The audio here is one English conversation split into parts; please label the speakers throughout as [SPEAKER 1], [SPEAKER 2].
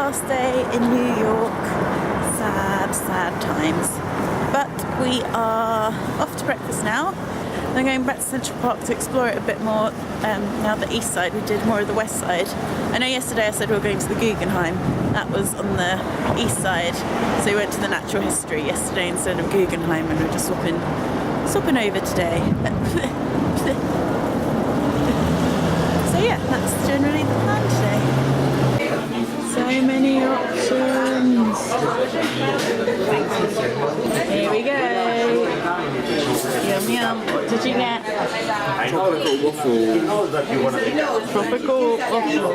[SPEAKER 1] last day in New York. Sad, sad times. But we are off to breakfast now. We're going back to Central Park to explore it a bit more. Now the east side, we did more of the west side. I know yesterday I said we were going to the Guggenheim. That was on the east side. So we went to the Natural History yesterday instead of Guggenheim, and we're just swapping over today. So yeah, that's generally the plan today. So many options. Here we go. Yum yum. What did you get?
[SPEAKER 2] Tropical waffle.
[SPEAKER 1] Tropical waffle.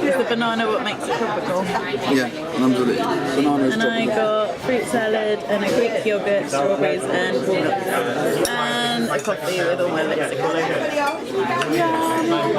[SPEAKER 1] Is the banana what makes it tropical?
[SPEAKER 2] Yeah, absolutely. Banana is
[SPEAKER 1] And I got fruit salad and a Greek yogurt, strawberries and walnuts. And a coffee with all my Mexican. Yum!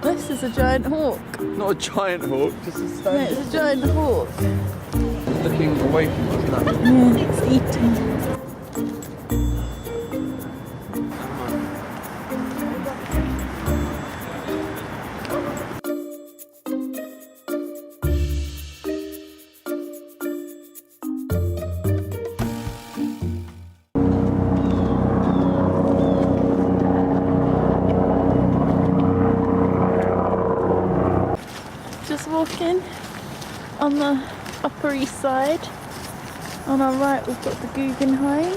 [SPEAKER 1] This is a giant hawk.
[SPEAKER 2] not a giant hawk, just a
[SPEAKER 1] No,
[SPEAKER 2] standard.
[SPEAKER 1] it's a giant hawk.
[SPEAKER 2] Looking away from us now.
[SPEAKER 1] Yeah, it's eating. Just walking on the Upper East Side. On our right we've got the Guggenheim.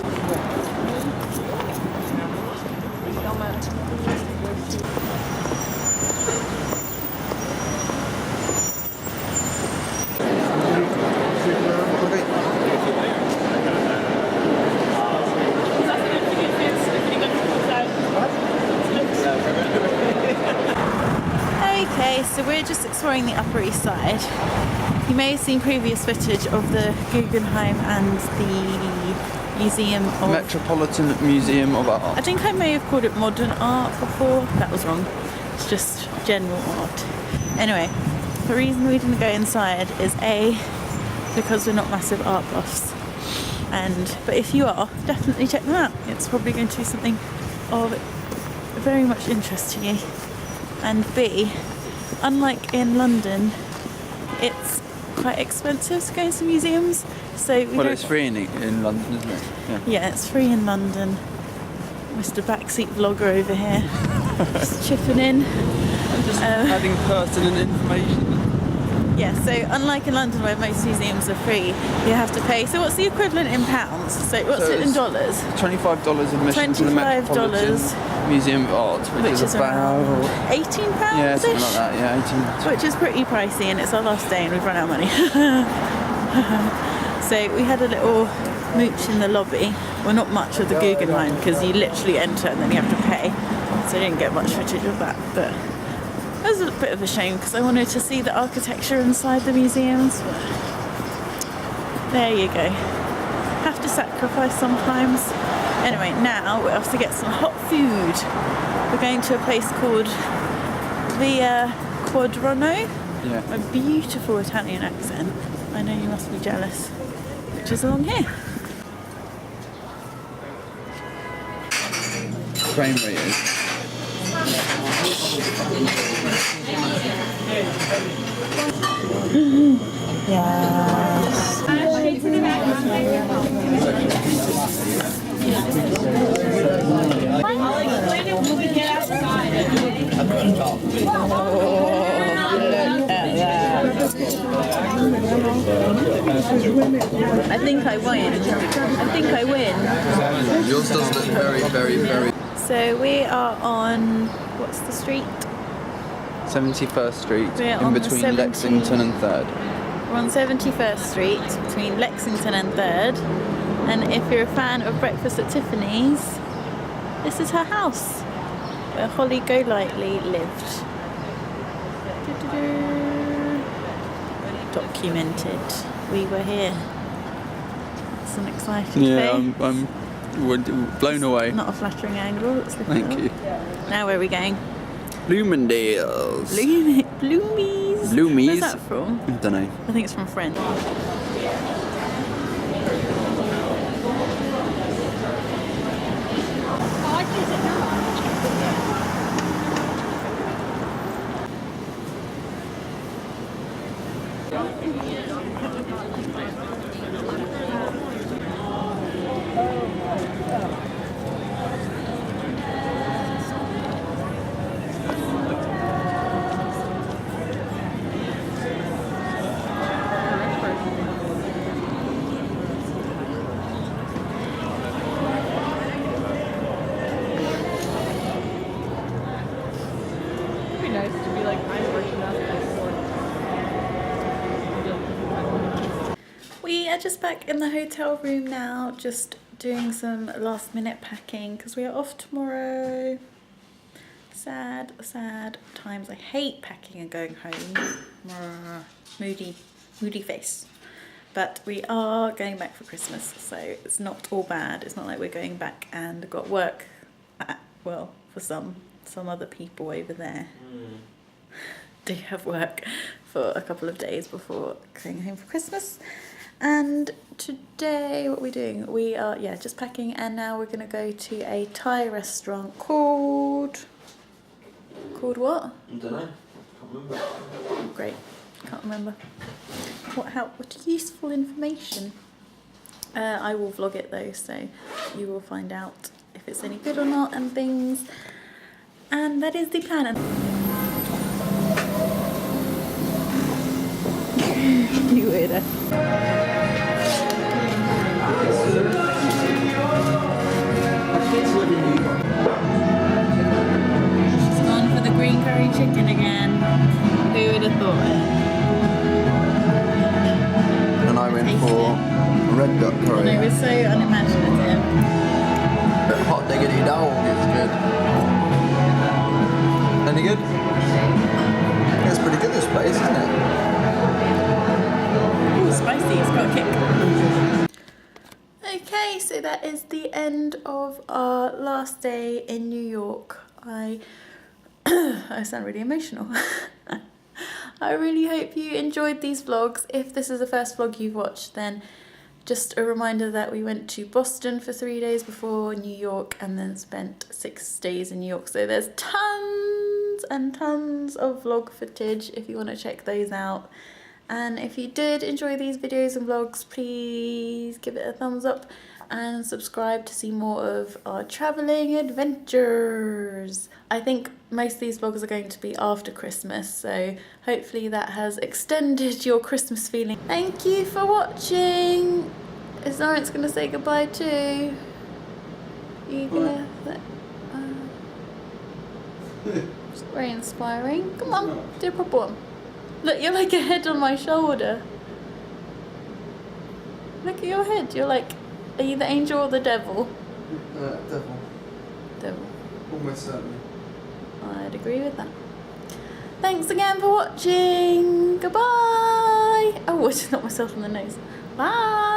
[SPEAKER 1] Okay, so we're just exploring the Upper East Side. You may have seen previous footage of the Guggenheim and the Museum of...
[SPEAKER 2] Metropolitan Museum of Art.
[SPEAKER 1] I think I may have called it modern art before. That was wrong. It's just general art. Anyway, the reason we didn't go inside is A, because we're not massive art buffs. But if you are, definitely check them out. It's probably going to be something of very much interest to you. And B, unlike in London, it's quite expensive to go to museums. So
[SPEAKER 2] Well, it's free in London, isn't it?
[SPEAKER 1] Yeah, it's free in London. Mr. Backseat Vlogger over here, just chipping in.
[SPEAKER 2] I'm just adding personal information.
[SPEAKER 1] Yeah, so unlike in London where most museums are free, you have to pay. So what's the equivalent in pounds? So what's it in dollars?
[SPEAKER 2] $25 admission to the Metropolitan Museum of Art, which is about
[SPEAKER 1] £18?
[SPEAKER 2] Yeah, something like that. Yeah, 18.
[SPEAKER 1] Which is pretty pricey, and it's our last day and we've run out of money. So we had a little mooch in the lobby. Well, not much of the Guggenheim because you literally enter and then you have to pay. So I didn't get much footage of that, but it was a bit of a shame because I wanted to see the architecture inside the museums. But there you go. Have to sacrifice sometimes. Anyway, now we're off to get some hot food. We're going to a place called Via Quadrano.
[SPEAKER 2] Yeah.
[SPEAKER 1] A beautiful Italian accent. I know you must be jealous. Which is along here.
[SPEAKER 2] Frame rate is.
[SPEAKER 1] Yes. I think I win.
[SPEAKER 2] Yours does look very, very, very.
[SPEAKER 1] So we are on, what's the street?
[SPEAKER 2] 71st Street,
[SPEAKER 1] We're
[SPEAKER 2] in
[SPEAKER 1] on the
[SPEAKER 2] between
[SPEAKER 1] 70
[SPEAKER 2] Lexington and 3rd.
[SPEAKER 1] We're on 71st Street between Lexington and 3rd. And if you're a fan of Breakfast at Tiffany's, this is her house where Holly Golightly lived. Documented. We were here. It's an exciting day.
[SPEAKER 2] I'm blown away.
[SPEAKER 1] Not a flattering angle. Let's look
[SPEAKER 2] Thank you.
[SPEAKER 1] Now where are we going?
[SPEAKER 2] Bloomingdale's.
[SPEAKER 1] Bloomies.
[SPEAKER 2] Bloomies.
[SPEAKER 1] Where's that from?
[SPEAKER 2] I don't know.
[SPEAKER 1] I think it's from Friends. We are just back in the hotel room now, just doing some last minute packing because we are off tomorrow. Sad, sad times. I hate packing and going home. Moody face. But we are going back for Christmas, so it's not all bad. It's not like we're going back and got work, well, for some other people over there. Do have work for a couple of days before going home for Christmas. And today, what are we doing? We are, just packing, and now we're going to go to a Thai restaurant called what?
[SPEAKER 2] I don't know. Can't remember.
[SPEAKER 1] Great, can't remember. What useful information. I will vlog it though, so you will find out if it's any good or not and things. And that is the plan. You weirdo. She's gone for the green curry chicken again. Who would have thought it?
[SPEAKER 2] And I went for red duck curry.
[SPEAKER 1] And it was so unimaginative.
[SPEAKER 2] But hot diggity dog is good. Any good? It's pretty good, this place, isn't it?
[SPEAKER 1] Ooh, spicy, it's got a kick. Okay, so that is the end of our last day in New York. I sound really emotional. I really hope you enjoyed these vlogs. If this is the first vlog you've watched, then just a reminder that we went to Boston for 3 days before New York and then spent 6 days in New York. So there's tons and tons of vlog footage if you want to check those out. And if you did enjoy these videos and vlogs, please give it a thumbs up and subscribe to see more of our travelling adventures. I think most of these vlogs are going to be after Christmas, so hopefully that has extended your Christmas feeling. Thank you for watching. Is Lawrence going to say goodbye too? Are you going to... It's very inspiring. Come on, do a proper one. Look, you're like a head on my shoulder. Look at your head. You're like, are you the angel or the devil?
[SPEAKER 2] Devil.
[SPEAKER 1] Devil.
[SPEAKER 2] Almost certainly.
[SPEAKER 1] I'd agree with that. Thanks again for watching. Goodbye. Oh, I just knocked myself on the nose. Bye.